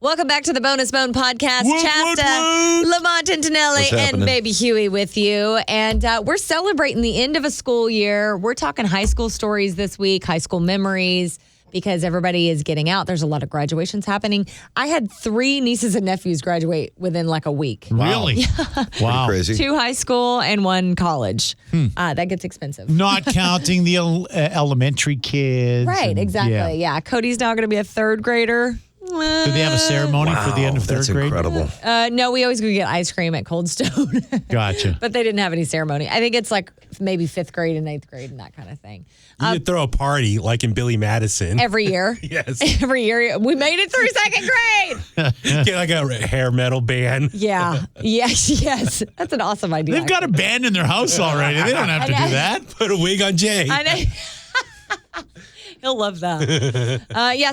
Welcome back to the Bonus Bone Podcast. Chasta, Lamont, and Tonelli, and baby Huey with you. And we're celebrating the end of a school year. We're talking high school stories this week, high school memories, because everybody is getting out. There's a lot of graduations happening. I had 3 nieces and nephews graduate within like a week. Really? Yeah. Wow. Crazy. 2 high school and 1 college. That gets expensive. Not counting the elementary kids. Right, exactly. Yeah. Cody's now going to be a 3rd grader. Do they have a ceremony for the end of 3rd grade? Incredible. No, we always go get ice cream at Cold Stone. Gotcha. But they didn't have any ceremony. I think it's like maybe 5th grade and 8th grade and that kind of thing. You could throw a party like in Billy Madison. Every year. Yes. Every year. We made it through 2nd grade. Get like a hair metal band. Yeah. Yes. That's an awesome idea. They've got a band in their house already. They don't have to do that. Put a wig on Jay. I know. He'll love that.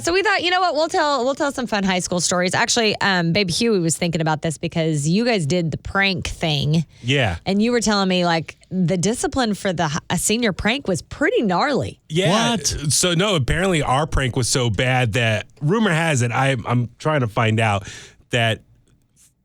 So we thought, you know what? We'll tell some fun high school stories. Actually, baby Huey was thinking about this because you guys did the prank thing. Yeah. And you were telling me like the discipline for a senior prank was pretty gnarly. Yeah. What? So no, apparently our prank was so bad that rumor has it, I'm trying to find out that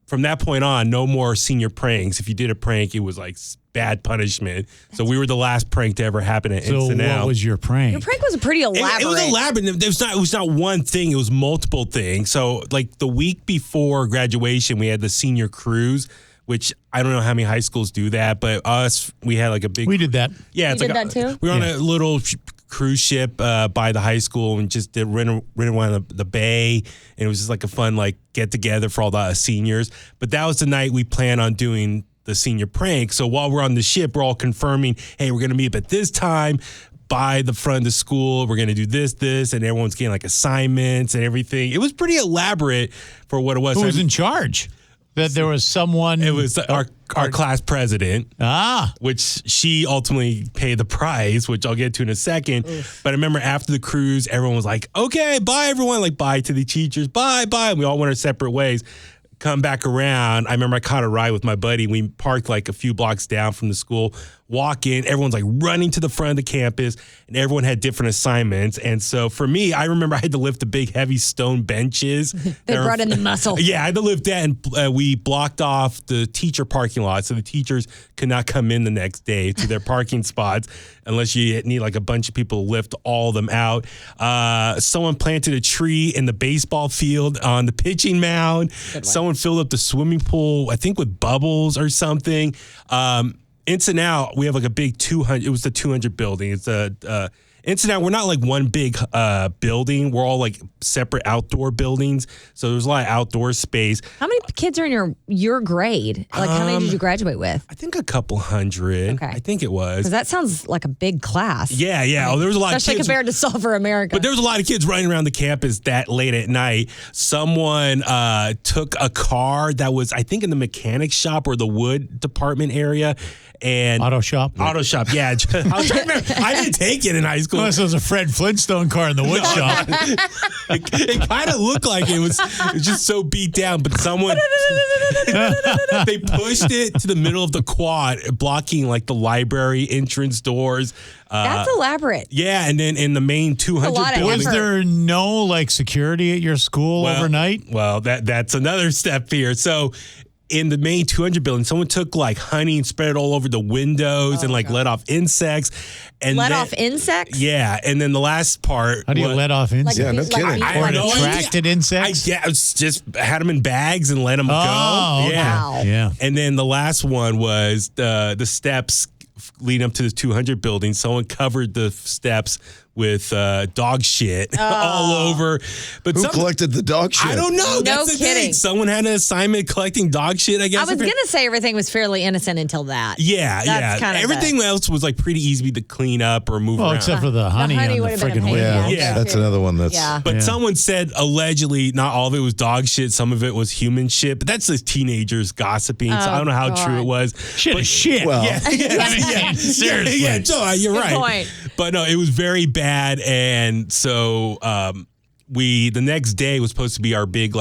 from that point on, no more senior pranks. If you did a prank, it was like bad punishment. So we were the last prank to ever happen at So Encinal. what was your prank? Your prank was pretty elaborate. It was elaborate. It was not one thing. It was multiple things. So like the week before graduation, we had the senior cruise, which I don't know how many high schools do that, but we had like a big. We did that. Yeah, it's You like did that too? We were on a little cruise ship by the high school and just ran around the bay, and it was just like a fun like get together for all the seniors. But that was the night we planned on doing the senior prank. So while we're on the ship, we're all confirming, hey, we're going to meet up at this time by the front of the school. We're going to do this, and everyone's getting like assignments and everything. It was pretty elaborate for what it was. Who was in charge? That there was someone. It was our class president. Ah. Which she ultimately paid the price, which I'll get to in a second. But I remember after the cruise, everyone was like, okay, bye, everyone. Like, bye to the teachers. Bye. And we all went our separate ways. Come back around. I remember I caught a ride with my buddy. We parked like a few blocks down from the school. Walk in. Everyone's like running to the front of the campus, and everyone had different assignments. And so for me, I remember I had to lift the big, heavy stone benches. They brought in the muscle. Yeah, I had to lift that, and we blocked off the teacher parking lot, so the teachers could not come in the next day to their parking spots unless you need like a bunch of people to lift all of them out. Someone planted a tree in the baseball field on the pitching mound. Someone filled up the swimming pool, I think with bubbles or something. Encinal, we have like a big 200. It was the 200 building. It's Encinal, we're not like one big building. We're all like separate outdoor buildings. So there's a lot of outdoor space. How many kids are in your grade? Like, how many did you graduate with? I think a couple hundred. Okay. I think it was. Because that sounds like a big class. Yeah. Oh, there was a lot of Especially kids. compared to Solver America. But there was a lot of kids running around the campus that late at night. Someone took a car that was, I think, in the mechanic shop or the wood department area. And Auto shop, yeah. I was trying to remember. I didn't take it in high school. Unless it was a Fred Flintstone car in the wood shop. It kind of looked like it was just so beat down, but someone they pushed it to the middle of the quad, blocking like the library entrance doors. That's elaborate. Yeah, and then in the main 200 building. Was there no like security at your school overnight? Well, that's another step here. So in the main 200 building, someone took like honey and spread it all over the windows and like let off insects. And let off insects? Yeah. And then the last part. How do you let off insects? Yeah, no kidding. I Or had no attracted idea. insects? I just had them in bags and let them go. Okay. Wow. Yeah. And then the last one was the steps leading up to the 200 building. Someone covered the steps with dog shit all over. But Who collected the dog shit? I don't know. No That's the kidding. thing. Someone had an assignment collecting dog shit, I guess. I was going to say everything was fairly innocent until that. Yeah. Kind of Everything else was like pretty easy to clean up or move Well, around. except for the honey, honey on the would have been a friggin' pain. window. Yeah. That's another one that's... Yeah. But someone said allegedly not all of it was dog shit. Some of it was human shit. But that's just teenagers gossiping. So I don't know how true it was. Shit is shit. Well, Seriously. Yeah, Joe, you're right. point. But no, it was very bad. And so the next day was supposed to be our big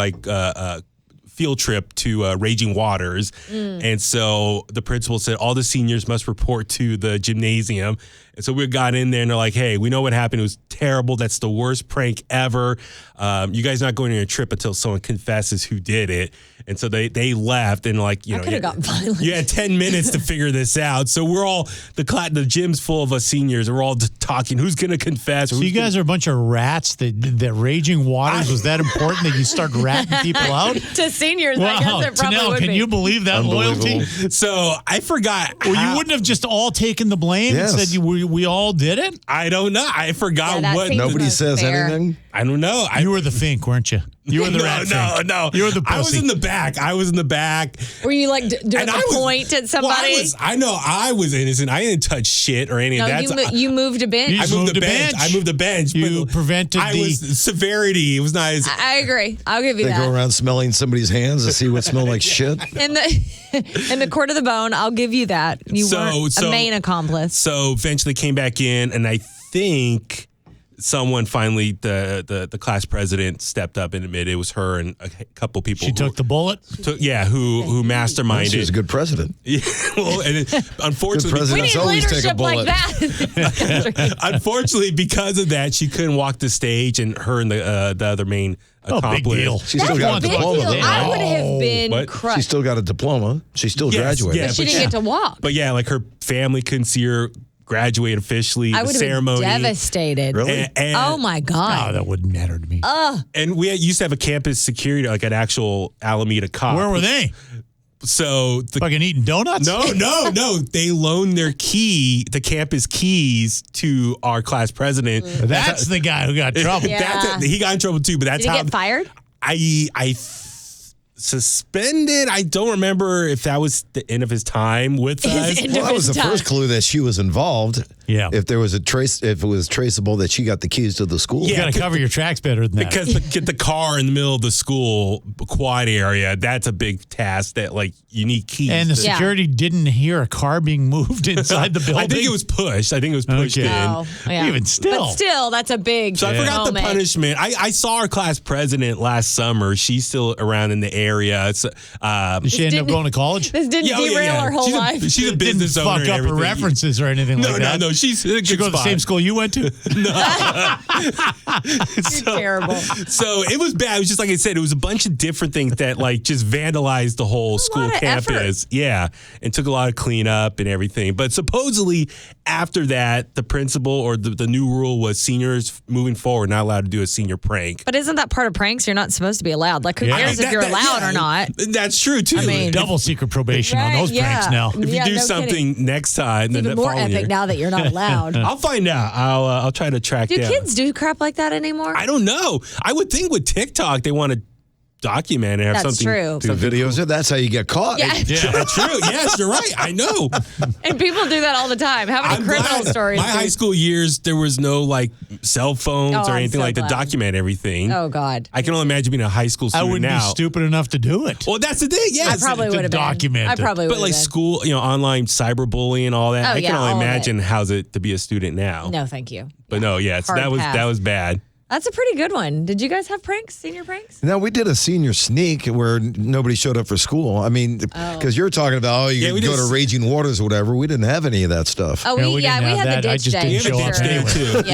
field trip to Raging Waters. And so the principal said all the seniors must report to the gymnasium. And so we got in there and they're like, hey, we know what happened. It was terrible. That's the worst prank ever. You guys not going on a trip until someone confesses who did it. And so they left and like, you know, could have gotten violent. You had 10 minutes to figure this out. So we're all, the gym's full of us seniors. We're all talking, who's going to confess? So you guys are a bunch of rats that Raging Waters was that important that you start ratting people out? To seniors, Wow, I guess it probably Tonell, would can be. you believe that loyalty? So I forgot. Well, you wouldn't have just all taken the blame Yes. and said we all did it? I don't know. I forgot that what. seems Nobody most says fair. anything. I don't know. You were the fink, weren't you? You were the rat fink. No. You were the pussy. I was in the back. Were you like doing a point at somebody? Well, I know I was innocent. I didn't touch shit or any No, of that. you moved a bench. You I moved the bench. bench. I moved the bench. You but prevented I the- was severity. It was not as. I agree. I'll give you They that. go around smelling somebody's hands to see what smelled like shit. In the court of the bone, I'll give you that. You weren't a main accomplice. So eventually came back in, and I think someone finally, the class president stepped up and admitted it was her and a couple people. She took the bullet? Who masterminded. She was a good president. Yeah, well, and unfortunately, Good We presidents need always take a leadership like bullet. that. unfortunately, because of that, she couldn't walk the stage, and her and the other main accomplice. Big deal. She still got a Big diploma, deal. though. I right? would have been What? crushed. She still got a diploma. She still Yes, graduated. yeah, But she but didn't get to walk. But yeah, like her family couldn't see her graduate officially. I The would have been ceremony. devastated. Really? And, Oh my Oh, God. that wouldn't matter to me. and we used to have a campus security, like an actual Alameda cop. Where were they? So Fucking eating donuts? No. They loaned their the campus keys to our class president. That's the guy who got trouble. Yeah. He got in trouble too, but that's Did he how get fired? I suspended. I don't remember if that was the end of his time with us. end Well, that was the Time. first clue that she was involved. Yeah. If it was traceable that she got the keys to the school. You Yeah. got to cover your tracks better than that. Because get the car in the middle of the school quad area, that's a big task that like you need keys. And the to- security didn't hear a car being moved inside the building. I think it was pushed. Okay. in. Oh, yeah. Even still. But still, that's a big So I forgot the moment. punishment. I saw our class president last summer. She's still around in the area. It's, Did she end up didn't- going to college? This didn't derail her whole she's life. She's a Didn't business owner. fuck and up her everything. references or anything like that. No. She's in a She good go to the spot. same school you went to? You're terrible. So it was bad. It was just like I said, it was a bunch of different things that like just vandalized the whole school lot of campus. Yeah. And took a lot of cleanup and everything. But supposedly after that, the principal or the new rule was seniors moving forward not allowed to do a senior prank. But isn't that part of pranks? You're not supposed to be allowed. Like, who Yeah. cares if you're allowed or not? That's true too. I mean- Double secret probation on Right, those pranks yeah. now. if you Yeah, do no something kidding. next time, then Even the more following epic year. now that you're not allowed. I'll find out. I'll try to track Do down. kids do crap like that anymore? I don't know. I would think with TikTok they want to document and have That's something. true. Do videos. That's how you get caught. Yeah. That's true. Yes, you're right. I know. And people do that all the time. How many I'm criminal glad stories? My high school years, there was no like cell phones Oh, or I'm anything so like to glad. document everything. Oh, God. I can only imagine being a high school I student wouldn't now. be stupid enough to do it. Well, that's the thing. I Yes, probably to would have been. document I it. probably would but like school, online cyberbullying and all that. Oh, I can yeah, only all of imagine how's it to be a student now. No, thank you. But no, yeah, so Hard that pass. was bad. That's a pretty good one. Did you guys have pranks? Senior pranks? Now, we did a senior sneak where nobody showed up for school. I mean, because you're talking about, you Yeah, we go did to Raging Waters or whatever. We didn't have any of that stuff. Oh, Yeah, we we didn't have had that. the I ditch just day. didn't show up for anyway. sure. Too.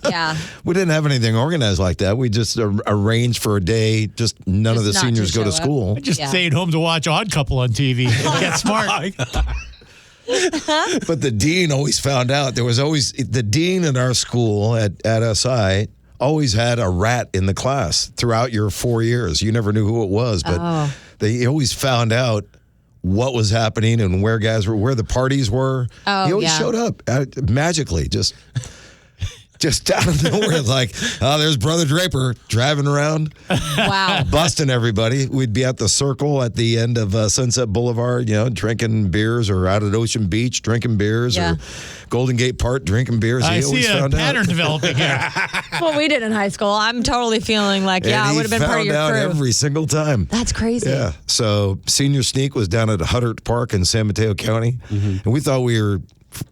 Yeah. We didn't have anything organized like that. We just arranged for a day, just none of the Just not seniors to go to show up. school. Just Yeah. stayed home to watch Odd Couple on TV. Get smart. But the dean always found out. There was always the dean in our school at SI always had a rat in the class throughout your 4 years. You never knew who it was, but they always found out what was happening and where guys were, where the parties were. Oh, he always yeah. showed up magically, just out of nowhere. Like, oh, there's Brother Draper driving around, Wow. busting everybody. We'd be at the Circle at the end of Sunset Boulevard, drinking beers, or out at Ocean Beach drinking beers, Yeah. or Golden Gate Park drinking beers. I He see always a found pattern out. developing here. That's what we did in high school. I'm totally feeling like, And I he would have been part of found your out crew. every single time. That's crazy. Yeah. So senior sneak was down at Huddart Park in San Mateo County, and we thought we were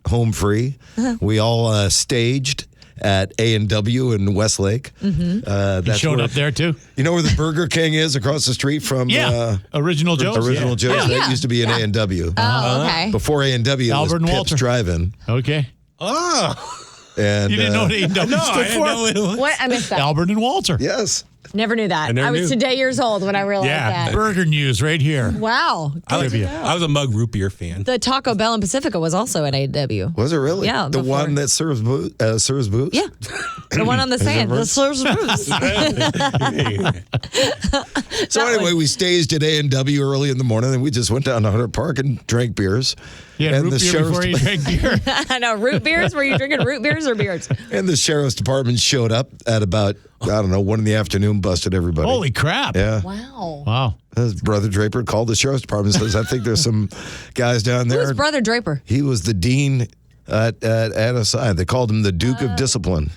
home free. We all staged at A&W in Westlake. You showed up there too. You know where the Burger King is across the street from Yeah. Original Joe's. Original Yeah. Joe's? Oh, yeah. That used to be an A&W. Oh, okay. Before A&W, it Albert and was Walter. Pips Drive-In. Okay. Oh. And You didn't know what A&W No, I stood didn't for? know it was. What? I missed that. Albert and Walter. yes. Never knew that. never I was knew. today years old when I realized Yeah. that. Burger News right here. Wow. I Trivia. was a mug root beer fan. The Taco Bell in Pacifica was also at AW. Was it really? Yeah, The before. one that serves booze? Yeah. The one on the sand. The reverse? serves booze. So anyway, one. we staged at A&W early in the morning, and we just went down to Hunter Park and drank beers. You had and root beer before you drank beer. I know. Root beers? Were you drinking root beers or beers? And the sheriff's department showed up at about, 1 in the afternoon, busted everybody. Holy crap. Yeah. Wow. Wow. His brother Draper called the sheriff's department and says, I think there's some guys down there. Who's Brother Draper? He was the dean at SI. They called him the Duke of Discipline.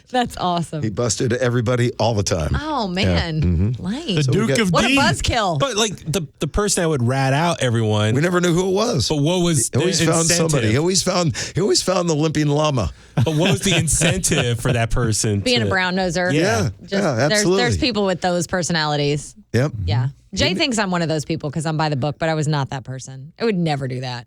That's awesome. He busted everybody all the time. Oh, man. Nice. The Duke of What a Dean. buzzkill. But like the person that would rat out everyone. We never knew who it was. But what was He always the found incentive? somebody. He always found the limping llama. But what was the incentive for that person? Being to- a brown noser. Yeah, absolutely. There's people with those personalities. Yep. Yeah. Jay thinks I'm one of those people because I'm by the book, but I was not that person. I would never do that.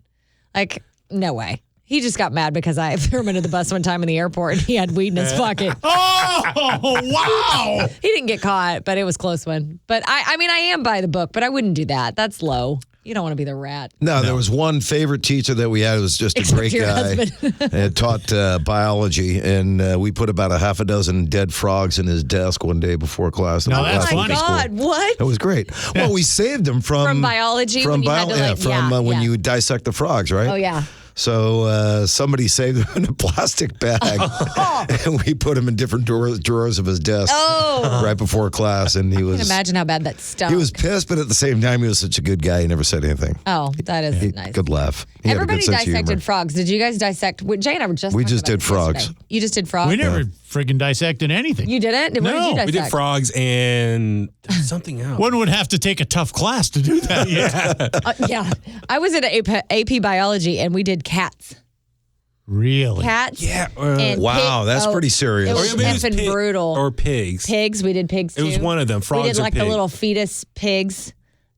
Like, no way. He just got mad because I threw him into the bus one time in the airport and he had weed in his pocket. Oh, wow. He didn't get caught, but it was a close one. But I mean, I am by the book, but I wouldn't do that. That's low. You don't want to be the rat. No, there was one favorite teacher that we had who was just a Except great your guy. husband. And taught biology, and we put about a half a dozen dead frogs in his desk one day before class. Now Oh that's my funny. God, what? It was great. Well, we saved them from biology when you had to, like, when yeah. you dissect the frogs, right? Oh, yeah. So somebody saved them in a plastic bag, and we put them in different drawers of his desk right before class. And he I can was imagine how bad that stunk. he was pissed, but at the same time, he was such a good guy. He never said anything. Oh, that is nice. Good laugh. He had a Everybody good sense of humor. dissected frogs. Did you guys dissect? Jay and I were just We talking just about did this frogs. yesterday. You just did frogs? We never friggin' dissected anything. You didn't? What did you No. dissect? We did frogs and something else. One would have to take a tough class to do that. Yeah. I was at AP biology and we did cats. Really? Cats. Yeah. and Wow, that's pretty serious. It was maybe it was effing brutal. Or pigs. Pigs. We did pigs too. It was one of them. Frogs we did or like the pigs. little fetus pigs.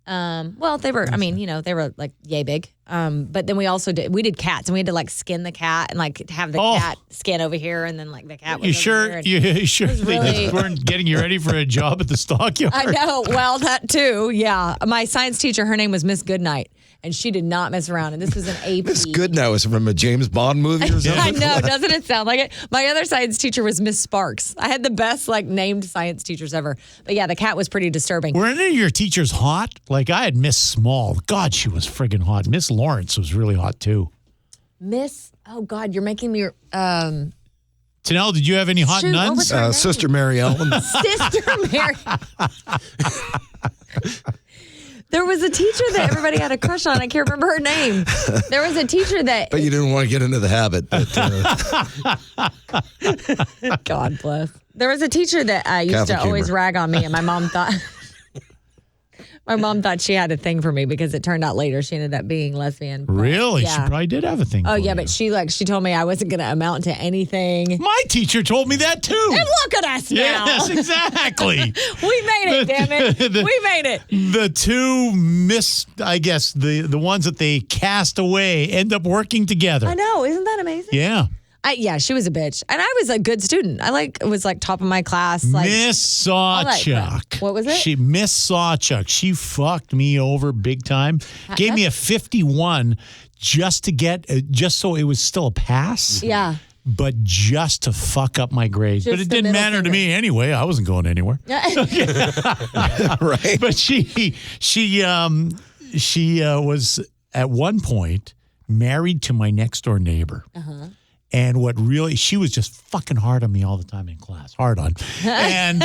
Well, they were, I mean, they were like yay big. But then we did cats and we had to like skin the cat and like have the cat skin over here and then like the cat was You over sure? here and- You sure they really- just weren't getting you ready for a job at the stockyard? I know. Well, that too. Yeah. My science teacher, her name was Miss Goodnight, and she did not mess around. And this was an AP. It's good now. It's from a James Bond movie or something. I know. Doesn't it sound like it? My other science teacher was Miss Sparks. I had the best like named science teachers ever. But yeah, the cat was pretty disturbing. Were any of your teachers hot? Like I had Miss Small. God, she was friggin' hot. Miss Lawrence was really hot too. Oh God, you're making me. Tanel, did you have any hot Shoot, what nuns? was her name? Sister Mary Ellen. Sister Mary. There was a teacher that everybody had a crush on. I can't remember her name. There was a teacher that. But you didn't want to get into the habit. But, God bless. There was a teacher that used Catholic to always humor. rag on me, and my mom thought. My mom thought she had a thing for me because it turned out later she ended up being lesbian. But, Really? Yeah. She probably did have a thing. Oh for yeah, you. but she told me I wasn't going to amount to anything. My teacher told me that too. And look at us now. Yes, exactly. We made it, damn it. We made it. The two the ones that they cast away end up working together. I know, isn't that amazing? Yeah. Yeah, she was a bitch, and I was a good student. I was top of my class. Like Miss that Sawchuck. crap. What was it? Miss Sawchuck. She fucked me over big time. Gave me a 51 just so it was still a pass. Yeah. But just to fuck up my grades. Just But it the didn't middle matter to finger. me anyway. I wasn't going anywhere. right? But she was at one point married to my next door neighbor. Uh-huh. And she was just fucking hard on me all the time in class. Hard on. And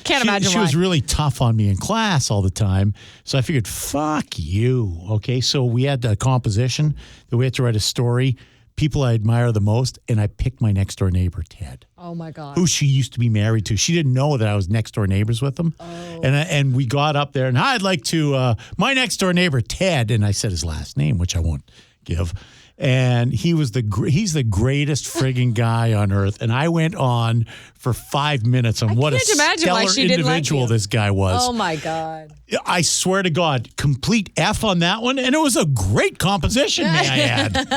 Can't imagine she why. was really tough on me in class all the time. So I figured, fuck you. Okay. So we had a composition that we had to write a story, people I admire the most. And I picked my next door neighbor, Ted. Oh my God. Who she used to be married to. She didn't know that I was next door neighbors with him. Oh. And we got up there and I'd like to, my next door neighbor, Ted. And I said his last name, which I won't give. And he's the greatest friggin' guy on earth. And I went on for 5 minutes on what a can't imagine why stellar she didn't like individual you. this guy was. Oh my God. I swear to God, complete F on that one. And it was a great composition, may I add.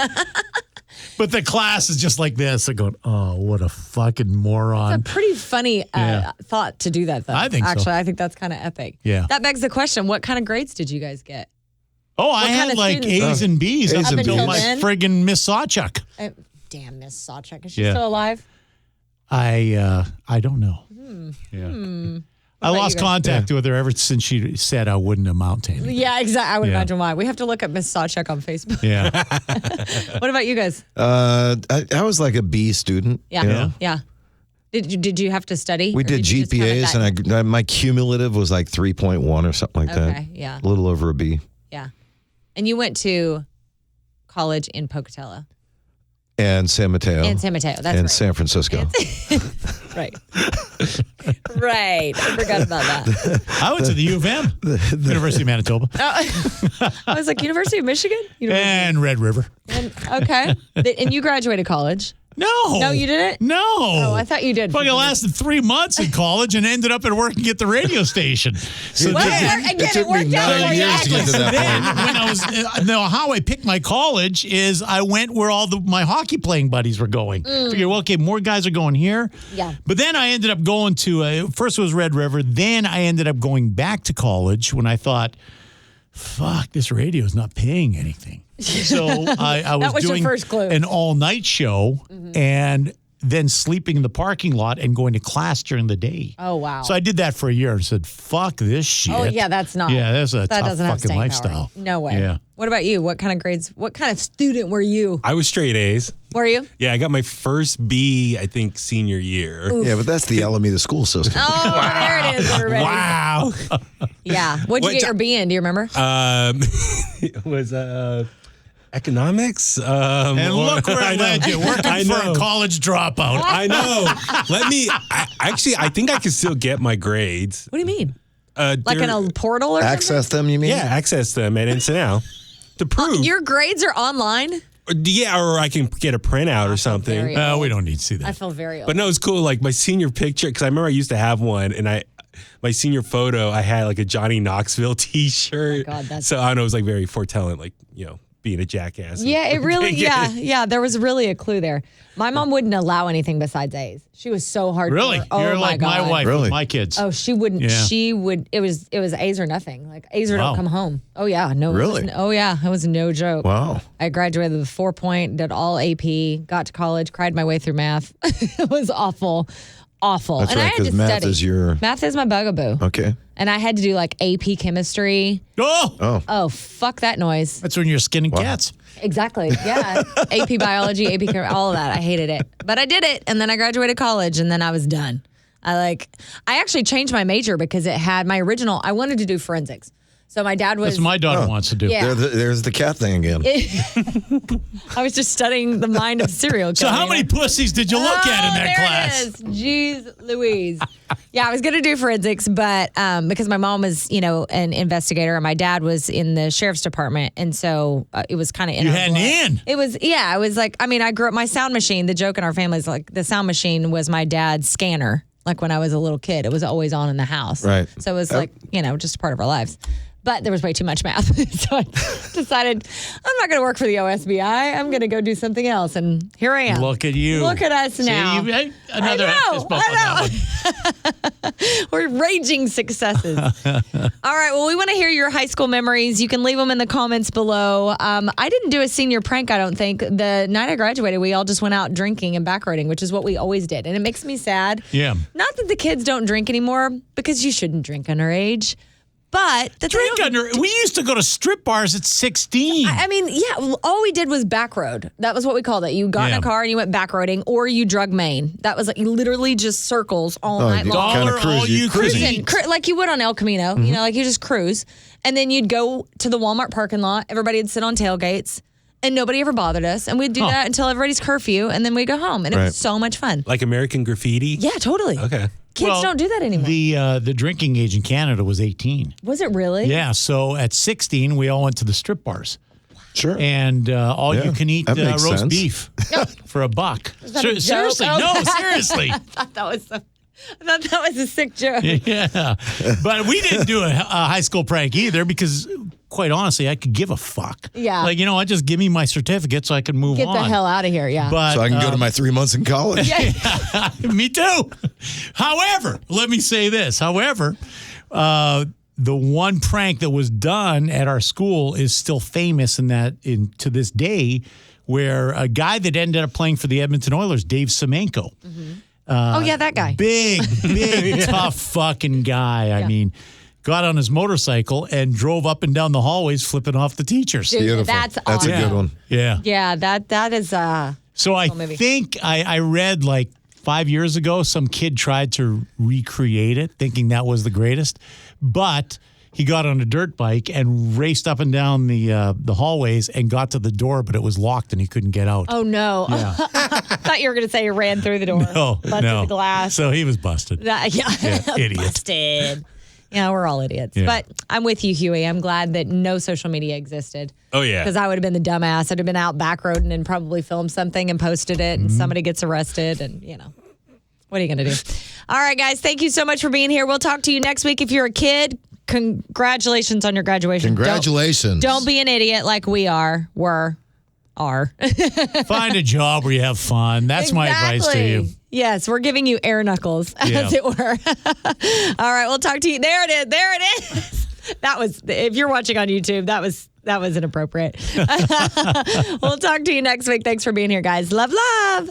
But the class is just like this. They're going, oh, what a fucking moron. It's a pretty funny thought to do that, though. I think so. Actually, I think that's kind of epic. Yeah. That begs the question, what kind of grades did you guys get? Oh, I had like A's and B's A's up and until Bs. my friggin' Miss Sawchuk. Damn, Miss Sawchuk. Is she still alive? I don't know. Yeah. I lost contact with her ever since she said I wouldn't amount to anything. Yeah, exactly. I would imagine why. We have to look up Miss Sawchuk on Facebook. Yeah. What about you guys? I was like a B student. Yeah. Yeah. Did you have to study? We did GPAs, and my cumulative was like 3.1 or something like that. Okay, yeah. A little over a B. Yeah. And you went to college in Pocatello. And San Mateo. And San Mateo. That's and right. San Francisco. Right. Right. I forgot about that. I went to the U of M, University of Manitoba. I was like, University of Michigan? And Red River. Okay. And you graduated college? No. No, you didn't? No. Oh, I thought you did. Fucking lasted 3 months in college and ended up at working at the radio station. So it worked out 9 years to get to that point. when I was, how I picked my college is I went where all my hockey playing buddies were going. Figured, well, okay, more guys are going here. Yeah. But then I ended up going to, first it was Red River. Then I ended up going back to college when I thought, fuck, this radio is not paying anything. So I was doing your first clue. an all-night show and then sleeping in the parking lot and going to class during the day. Oh, wow. So I did that for a year and said, fuck this shit. Oh, yeah, that's not. Yeah, that's a that tough doesn't have fucking staying lifestyle. Power. No way. Yeah. What about you? What kind of grades? What kind of student were you? I was straight A's. Were you? Yeah, I got my first B, I think, senior year. Yeah, but that's the Alameda school system. Oh, there it is, everybody. Wow. Yeah. What'd you get your B in? Do you remember? It was economics. And look where it led you, working for a college dropout. I know. I think I can still get my grades. What do you mean? Like in a portal or Access them, you mean? Yeah, access them at Instant to prove. Your grades are online? Yeah, or I can get a printout or something. We don't need to see that. I feel very old. But no, it's cool. Like my senior picture, because I remember I used to have one, and my senior photo, I had like a Johnny Knoxville T-shirt. Oh my God, that's so I don't know, it was like very foretelling, like, being a jackass. Yeah, it really, yeah. There was really a clue there. My mom wouldn't allow anything besides A's. She was so hardcore. Really? Oh, You're my like God. my wife Really? with my kids. Oh, she wouldn't. Yeah. She would. It was A's or nothing. Like A's or don't come home. Oh yeah, no. Really? It was no joke. Wow. I graduated with a 4.0, did all AP, got to college, cried my way through math. It was awful. That's and I right, had to because math study. is your... Math is my bugaboo. Okay. And I had to do like AP chemistry. Oh, fuck that noise. That's when you're skinning cats. Exactly. Yeah. AP biology, AP all of that. I hated it. But I did it. And then I graduated college and then I was done. I actually changed my major because it had my original, I wanted to do forensics. So my dad was. That's what my daughter wants to do. Yeah. There's the cat thing again. I was just studying the mind of serial killers. So how many pussies did you look at in that class? It is. Jeez Louise. Yeah, I was going to do forensics, but because my mom was, an investigator and my dad was in the sheriff's department. And so it was kind of in You our had an blood. in. It was, yeah. I was like, I grew up, my sound machine, the joke in our family is like the sound machine was my dad's scanner. Like when I was a little kid, it was always on in the house. Right. So it was like, just a part of our lives. But there was way too much math. So I decided I'm not going to work for the OSBI. I'm going to go do something else. And here I am. Look at you. Look at us now. Another fist bump on that one. We're raging successes. All right. Well, we want to hear your high school memories. You can leave them in the comments below. I didn't do a senior prank, I don't think. The night I graduated, we all just went out drinking and backroading, which is what we always did. And it makes me sad. Yeah. Not that the kids don't drink anymore, because you shouldn't drink underage. But we used to go to strip bars at 16. all we did was backroad. That was what we called it. You got in a car and you went backroading, or you drug Maine. That was like literally just circles all night long. Kind of cruising. Like you would on El Camino, like you just cruise. And then you'd go to the Walmart parking lot. Everybody would sit on tailgates. And nobody ever bothered us. And we'd do that until everybody's curfew. And then we'd go home. And it was so much fun. Like American Graffiti? Yeah, totally. Okay. Kids don't do that anymore. The drinking age in Canada was 18. Was it really? Yeah, so at 16, we all went to the strip bars. Sure. And all you can eat roast sense. beef for $1. Seriously, Oh. no, seriously. I thought that was a sick joke. Yeah, but we didn't do a high school prank either because quite honestly, I could give a fuck. Yeah. Like, just give me my certificate so I can move Get on. the hell out of here. Yeah. But, So I can go to my 3 months in college. me too. However, let me say this. However, the one prank that was done at our school is still famous to this day, where a guy that ended up playing for the Edmonton Oilers, Dave Semenko. That guy. Big, tough fucking guy. I mean, got on his motorcycle and drove up and down the hallways flipping off the teachers. Dude, Beautiful. That's a awesome. good one. Yeah. Yeah, that is So I think I read like 5 years ago, some kid tried to recreate it, thinking that was the greatest. But he got on a dirt bike and raced up and down the hallways and got to the door, but it was locked and he couldn't get out. Oh, no. Yeah. Thought you were going to say he ran through the door. Busted the glass. So he was busted. Idiot. Busted. Yeah, we're all idiots. Yeah. But I'm with you, Huey. I'm glad that no social media existed. Oh, yeah. Because I would have been the dumbass. I'd have been out back roading and probably filmed something and posted it, and somebody gets arrested, and, what are you going to do? All right, guys, thank you so much for being here. We'll talk to you next week. If you're a kid, congratulations on your graduation. Congratulations. Don't be an idiot like we are. Find a job where you have fun. That's my advice to you. Yes, we're giving you air knuckles, as it were. All right, we'll talk to you. There it is. There it is. That was, if you're watching on YouTube, that was inappropriate. We'll talk to you next week. Thanks for being here, guys. Love, love.